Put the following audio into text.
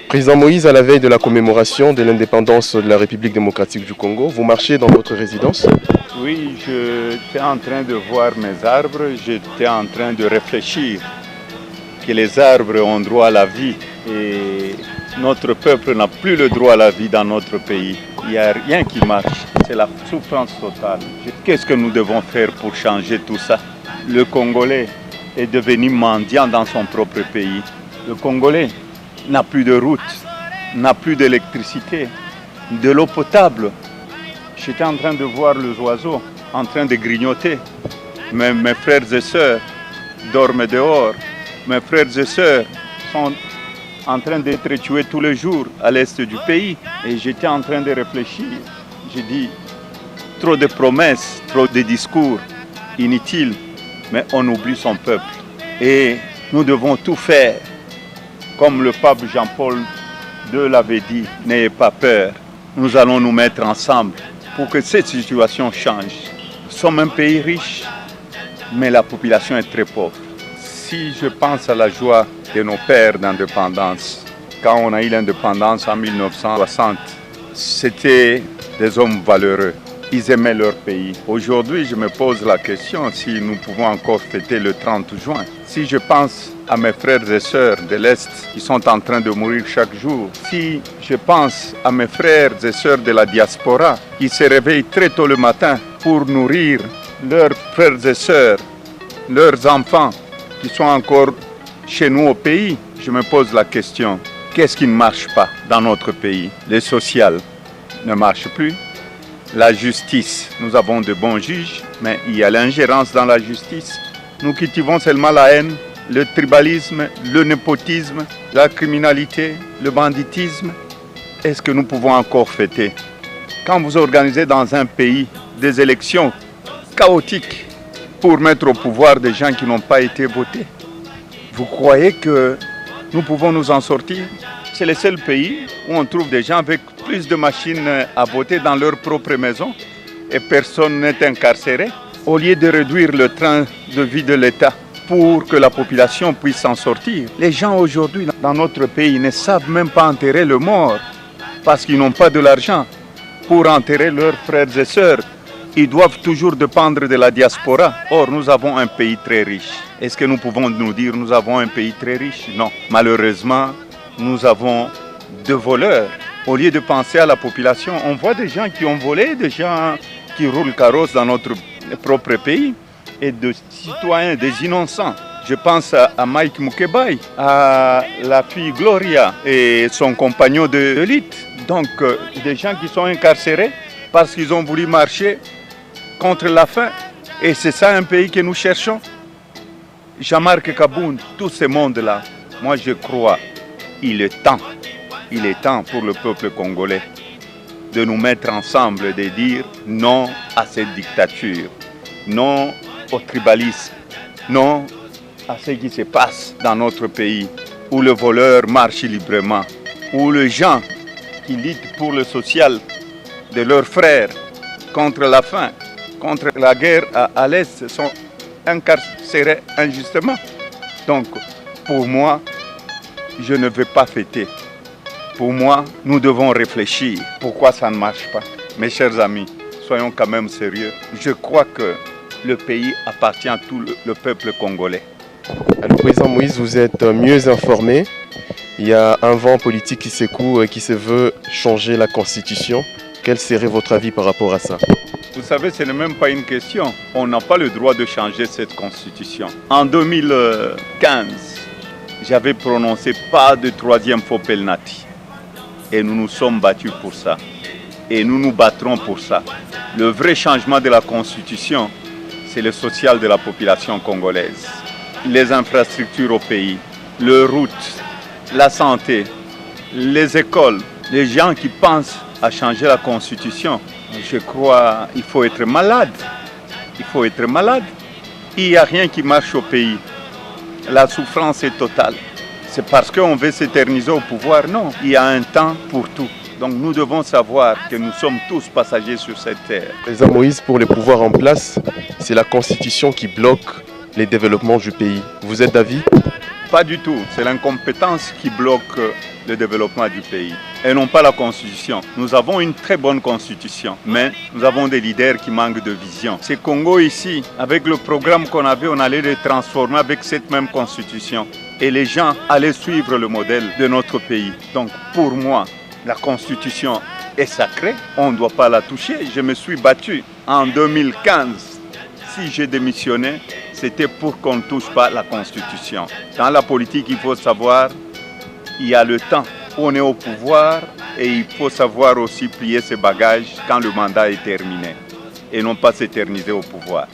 Président Moïse, à la veille de la commémoration de l'indépendance de la République démocratique du Congo, vous marchez dans votre résidence? Oui, j'étais en train de voir mes arbres, j'étais en train de réfléchir que les arbres ont droit à la vie et notre peuple n'a plus le droit à la vie dans notre pays. Il n'y a rien qui marche, c'est la souffrance totale. Qu'est-ce que nous devons faire pour changer tout ça? Le Congolais est devenu mendiant dans son propre pays. Le Congolais n'a plus de route, n'a plus d'électricité, de l'eau potable. J'étais en train de voir les oiseaux en train de grignoter. Mes frères et sœurs dorment dehors. Mes frères et sœurs sont en train d'être tués tous les jours à l'est du pays. Et j'étais en train de réfléchir. J'ai dit, trop de promesses, trop de discours inutiles, mais on oublie son peuple. Et nous devons tout faire. Comme le pape Jean-Paul II l'avait dit, n'ayez pas peur. Nous allons nous mettre ensemble pour que cette situation change. Nous sommes un pays riche, mais la population est très pauvre. Si je pense à la joie de nos pères d'indépendance, quand on a eu l'indépendance en 1960, c'était des hommes valeureux. Ils aimaient leur pays. Aujourd'hui, je me pose la question si nous pouvons encore fêter le 30 juin. Si je pense à mes frères et sœurs de l'Est qui sont en train de mourir chaque jour, si je pense à mes frères et sœurs de la diaspora qui se réveillent très tôt le matin pour nourrir leurs frères et sœurs, leurs enfants qui sont encore chez nous au pays, je me pose la question, qu'est-ce qui ne marche pas dans notre pays? Le social ne marche plus. La justice, nous avons de bons juges, mais il y a l'ingérence dans la justice. Nous cultivons seulement la haine, le tribalisme, le népotisme, la criminalité, le banditisme. Est-ce que nous pouvons encore fêter? Quand vous organisez dans un pays des élections chaotiques pour mettre au pouvoir des gens qui n'ont pas été votés, vous croyez que nous pouvons nous en sortir? C'est le seul pays où on trouve des gens avec plus de machines à voter dans leur propre maison et personne n'est incarcéré. Au lieu de réduire le train de vie de l'État pour que la population puisse s'en sortir, les gens aujourd'hui dans notre pays ne savent même pas enterrer le mort parce qu'ils n'ont pas de l'argent pour enterrer leurs frères et sœurs. Ils doivent toujours dépendre de la diaspora. Or, nous avons un pays très riche. Est-ce que nous pouvons nous dire que nous avons un pays très riche? Non. Malheureusement, nous avons des voleurs. Au lieu de penser à la population, on voit des gens qui ont volé, des gens qui roulent carrosse dans notre propre pays et des citoyens, des innocents. Je pense à Mike Mukebai, à la fille Gloria et son compagnon de lutte. Donc, des gens qui sont incarcérés parce qu'ils ont voulu marcher contre la faim. Et c'est ça un pays que nous cherchons. Jean-Marc Kaboun, tout ce monde-là, moi je crois, il est temps pour le peuple congolais de nous mettre ensemble et de dire non à cette dictature, non au tribalisme, non à ce qui se passe dans notre pays, où le voleur marche librement, où les gens qui luttent pour le social de leurs frères contre la faim, contre la guerre à l'Est, sont incarcérés injustement. Donc, pour moi, je ne veux pas fêter. Pour moi, nous devons réfléchir. Pourquoi ça ne marche pas? Mes chers amis, soyons quand même sérieux. Je crois que le pays appartient à tout le peuple congolais. Alors, Président Moïse, vous êtes mieux informé. Il y a un vent politique qui secoue et qui se veut changer la Constitution. Quel serait votre avis par rapport à ça? Vous savez, ce n'est même pas une question. On n'a pas le droit de changer cette Constitution. En 2015, j'avais prononcé pas de troisième faux penalty. Et nous nous sommes battus pour ça. Et nous nous battrons pour ça. Le vrai changement de la Constitution, c'est le social de la population congolaise. Les infrastructures au pays, les routes, la santé, les écoles, les gens qui pensent à changer la Constitution. Je crois qu'il faut être malade. Il faut être malade. Il n'y a rien qui marche au pays. La souffrance est totale. C'est parce qu'on veut s'éterniser au pouvoir. Non, il y a un temps pour tout. Donc nous devons savoir que nous sommes tous passagers sur cette terre. Président Moïse, pour les pouvoirs en place, c'est la Constitution qui bloque les développements du pays. Vous êtes d'avis? Pas du tout. C'est l'incompétence qui bloque le développement du pays et non pas la constitution. Nous avons une très bonne constitution, mais nous avons des leaders qui manquent de vision. Ce Congo ici, avec le programme qu'on avait, on allait le transformer avec cette même constitution et les gens allaient suivre le modèle de notre pays. Donc pour moi, la constitution est sacrée, on ne doit pas la toucher. Je me suis battu en 2015. Si j'ai démissionné, c'était pour qu'on ne touche pas la constitution. Dans la politique, il faut savoir, il y a le temps où on est au pouvoir et il faut savoir aussi plier ses bagages quand le mandat est terminé et non pas s'éterniser au pouvoir.